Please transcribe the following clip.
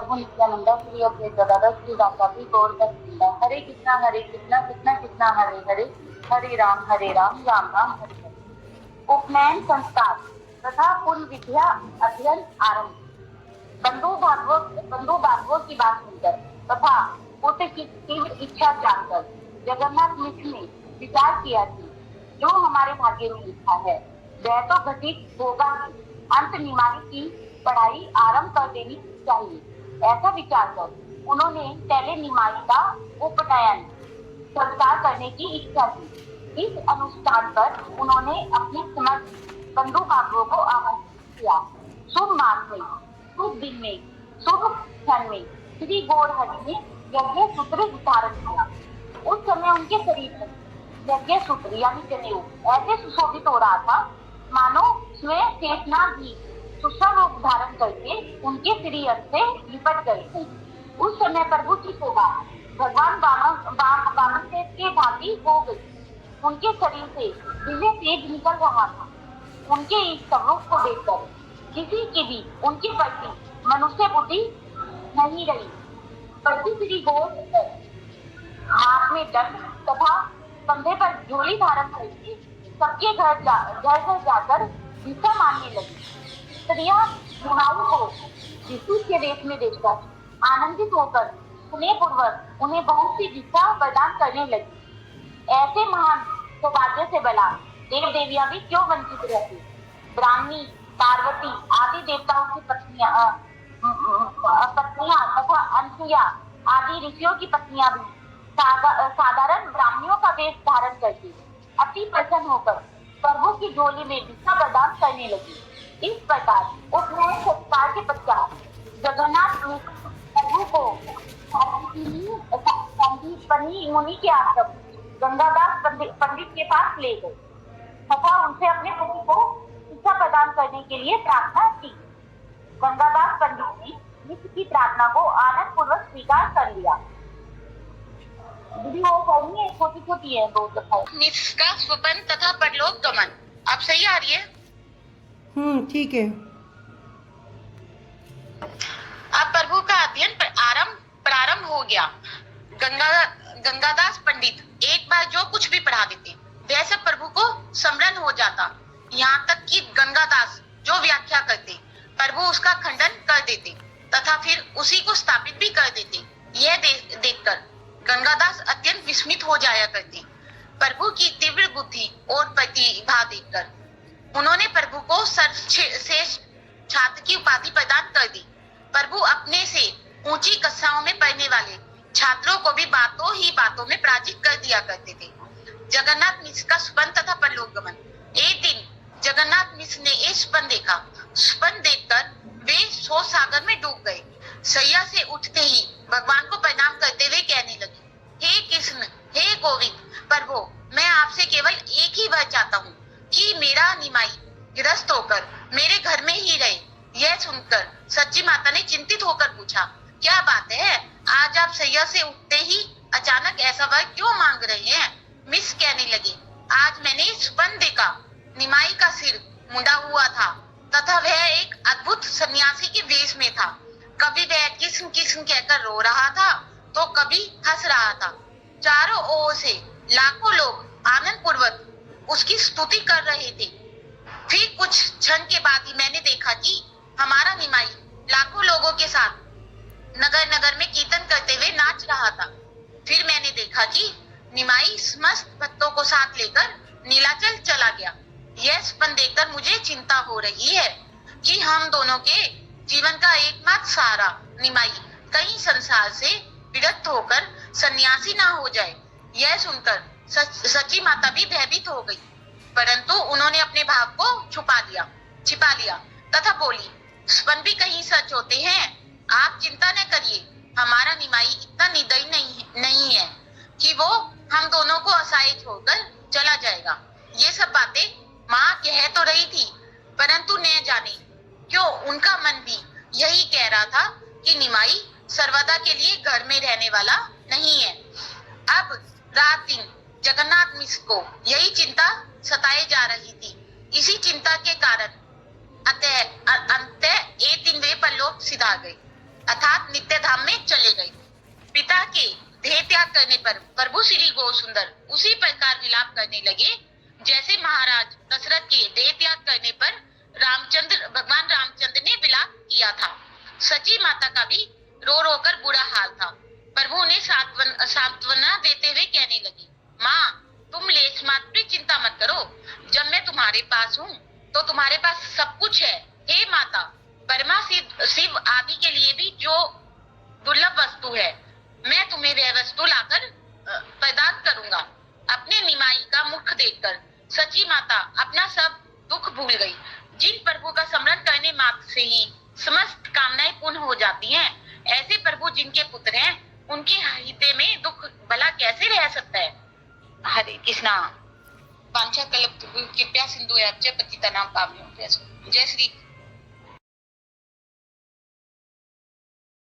प्रभु नित्यानंदा श्री अद्वैत गदाधर श्री रामचारी गौर भक्तवृंदा। हरे कृष्णा कृष्णा कृष्णा हरे हरे, हरे राम राम राम हरे हरे। उपनयन संस्कार तथा पूर्व विद्या अध्ययन आरंभ। बंधु बांधवों की बात सुनकर तथा पुत्र की तीव्र इच्छा जानकर जगन्नाथ मिश्र ने विचार किया कि जो हमारे भाग्य में लिखा है वह तो घटित होगा ही, अंत निमाई की पढ़ाई आरंभ कर देनी चाहिए। ऐसा विचार कर उन्होंने पहले निमाई का उपनयन संस्कार करने की इच्छा की। इस अनुष्ठान पर उन्होंने अपने समस्त बंधु बांधवों को आमंत्रित किया। शुभ मास में, शुभ दिन में, शुभ क्षण में श्री गौरहरि ने यज्ञ सूत्र धारण किया। उस समय उनके शरीर में यज्ञ सूत्र यानी जनेऊ ऐसे सुशोभित हो रहा था मानो स्वयं शेषनाग भी सुषम रूप धारण करके उनके शरीर से लिपट गए थे। उस समय प्रभु की शोभा भगवान वामन के भांति हो गई। उनके शरीर से दिव्य तेज निकल रहा था। उनके इस स्वरूप को देखकर किसी की भी उनके प्रति मनुष्य बुद्धि नहीं रही। प्रति श्री गौर हाथ में दंड तथा कंधे पर झोली धारण करके सबके घर जाकर भिक्षा मांगने लगी। स्त्रियां निमाई को यीशु के वेश में देखकर आनंदित होकर स्नेह पूर्वक उन्हें बहुत सी भिक्षा प्रदान करने लगी। ऐसे महान सौभाग्य से भला देव देवियां भी क्यों वंचित रहती। ब्राह्मणी, पार्वती आदि देवताओं की पत्नियां तथा अनसुया आदि ऋषियों की पत्नियां भी साधारण ब्राह्मणों का वेश धारण करके अति प्रसन्न होकर प्रभु की झोली में भिक्षा प्रदान करने लगी। इस प्रकार उपनयन संस्कार के पश्चात जगन्नाथ प्रभु को संदीपनी मुनि के आश्रम गंगादास पंडित के पास ले गए तथा उनसे अपने पति को शिक्षा प्रदान करने के लिए प्रार्थना की। गंगादास पंडित ने मिश्र की प्रार्थना को आनंद पूर्वक स्वीकार कर लिया। छोटी छोटी है दो मिश्र का स्वपन तथा परलोक गमन। आप सही आ रही है? ठीक है। अब प्रभु का अध्ययन प्रारंभ हो गया। गंगादास पंडित एक बार जो कुछ भी पढ़ा देते वह सब प्रभु को स्मरण हो जाता। यहाँ तक कि गंगादास जो व्याख्या करते प्रभु उसका खंडन कर देते तथा फिर उसी को स्थापित भी कर देते। यह देखकर गंगादास अत्यंत विस्मित हो जाया करते। प्रभु की तीव्र बुद्धि और प्रतिभा देखकर उन्होंने प्रभु को सर्वश्रेष्ठ छात्र की उपाधि प्रदान कर दी। प्रभु अपने से ऊंची कक्षाओं में पढ़ने वाले छात्रों को भी बातों ही बातों में पराजित कर दिया करते थे। जगन्नाथ मिश्र का स्वपन तथा परलोक गमन। एक दिन जगन्नाथ मिश्र ने एक स्वपन देखा। स्वपन देखकर वे शोक सागर में डूब गए। सैया से उठते ही भगवान को प्रणाम करते हुए कहने लगे, हे कृष्ण, हे गोविंद प्रभु, मैं आपसे केवल एक ही बात चाहता हूँ कि मेरा निमाई गिरस्त होकर मेरे घर में ही रहे। यह सुनकर सच्ची माता ने चिंतित होकर पूछा, क्या बात है, आज आप सैया से उठते ही अचानक ऐसा वर क्यों मांग रहे हैं? मिश्र कहने लगे, आज मैंने स्वप्न देखा। निमाई का सिर मुंडा हुआ था तथा वह एक अद्भुत सन्यासी के वेश में था। कभी वह किस्म किस्म कहकर रो रहा था तो कभी हंस रहा था। चारों ओर से लाखों लोग आनंद पूर्वक उसकी स्तुति कर रहे थे। फिर कुछ क्षण के बाद ही मैंने देखा कि हमारा निमाई लाखों लोगों के साथ नगर नगर में कीर्तन करते हुए नाच रहा था। फिर मैंने देखा कि निमाई समस्त भक्तों को साथ लेकर नीलाचल चला गया। यह स्वप्न देखकर मुझे चिंता हो रही है कि हम दोनों के जीवन का एकमात्र सहारा निमाई कहीं संसार से विरक्त होकर सन्यासी ना हो जाए। यह सुनकर सच्ची माता भी भयभीत हो गई, परंतु उन्होंने अपने भाव को छिपा लिया तथा बोली, स्वप्न भी कहीं सच होते हैं। आप चिंता न करिए, हमारा निमाई इतना निर्दयी नहीं है कि वो हम दोनों को असहाय छोड़कर चला जाएगा। ये सब बातें माँ कह तो रही थी, परंतु न जाने क्यों उनका मन भी यही कह रहा था कि निमाई सर्वदा के लिए घर में रहने वाला नहीं है। अब रात दिन जगन्नाथ मिश्र को यही चिंता सताए जा रही थी। इसी चिंता के कारण अंत एक दिन वे परलोक सिधार गए। अर्थात नित्य धाम में चले गए। पिता के देह त्याग करने पर प्रभु श्री गौर सुंदर उसी प्रकार विलाप करने लगे जैसे महाराज दशरथ के देह त्याग करने पर भगवान रामचंद्र ने विलाप किया था। सची माता का भी रो रो कर बुरा हाल था। प्रभु उन्हें सांत्वना देते हुए कहने लगी, माँ तुम लेश मात्र भी चिंता मत करो, जब मैं तुम्हारे पास हूँ तो तुम्हारे पास सब कुछ है। हे माता, ब्रह्मा शिव आदि के लिए भी जो दुर्लभ वस्तु है, मैं तुम्हें वह वस्तु लाकर प्रदान करूंगा। अपने निमाई का मुख देखकर सची माता अपना सब दुख भूल गई। जिन प्रभु का स्मरण करने मात्र से ही समस्त कामनाएं पूर्ण हो जाती हैं, ऐसे प्रभु जिनके पुत्र हैं, उनके हृदय में दुख भला कैसे रह सकता है। हरे कृष्णा। वांछा कल्पतरु कृपया सिंधु पतितनां पावनेभ्यो। जय श्री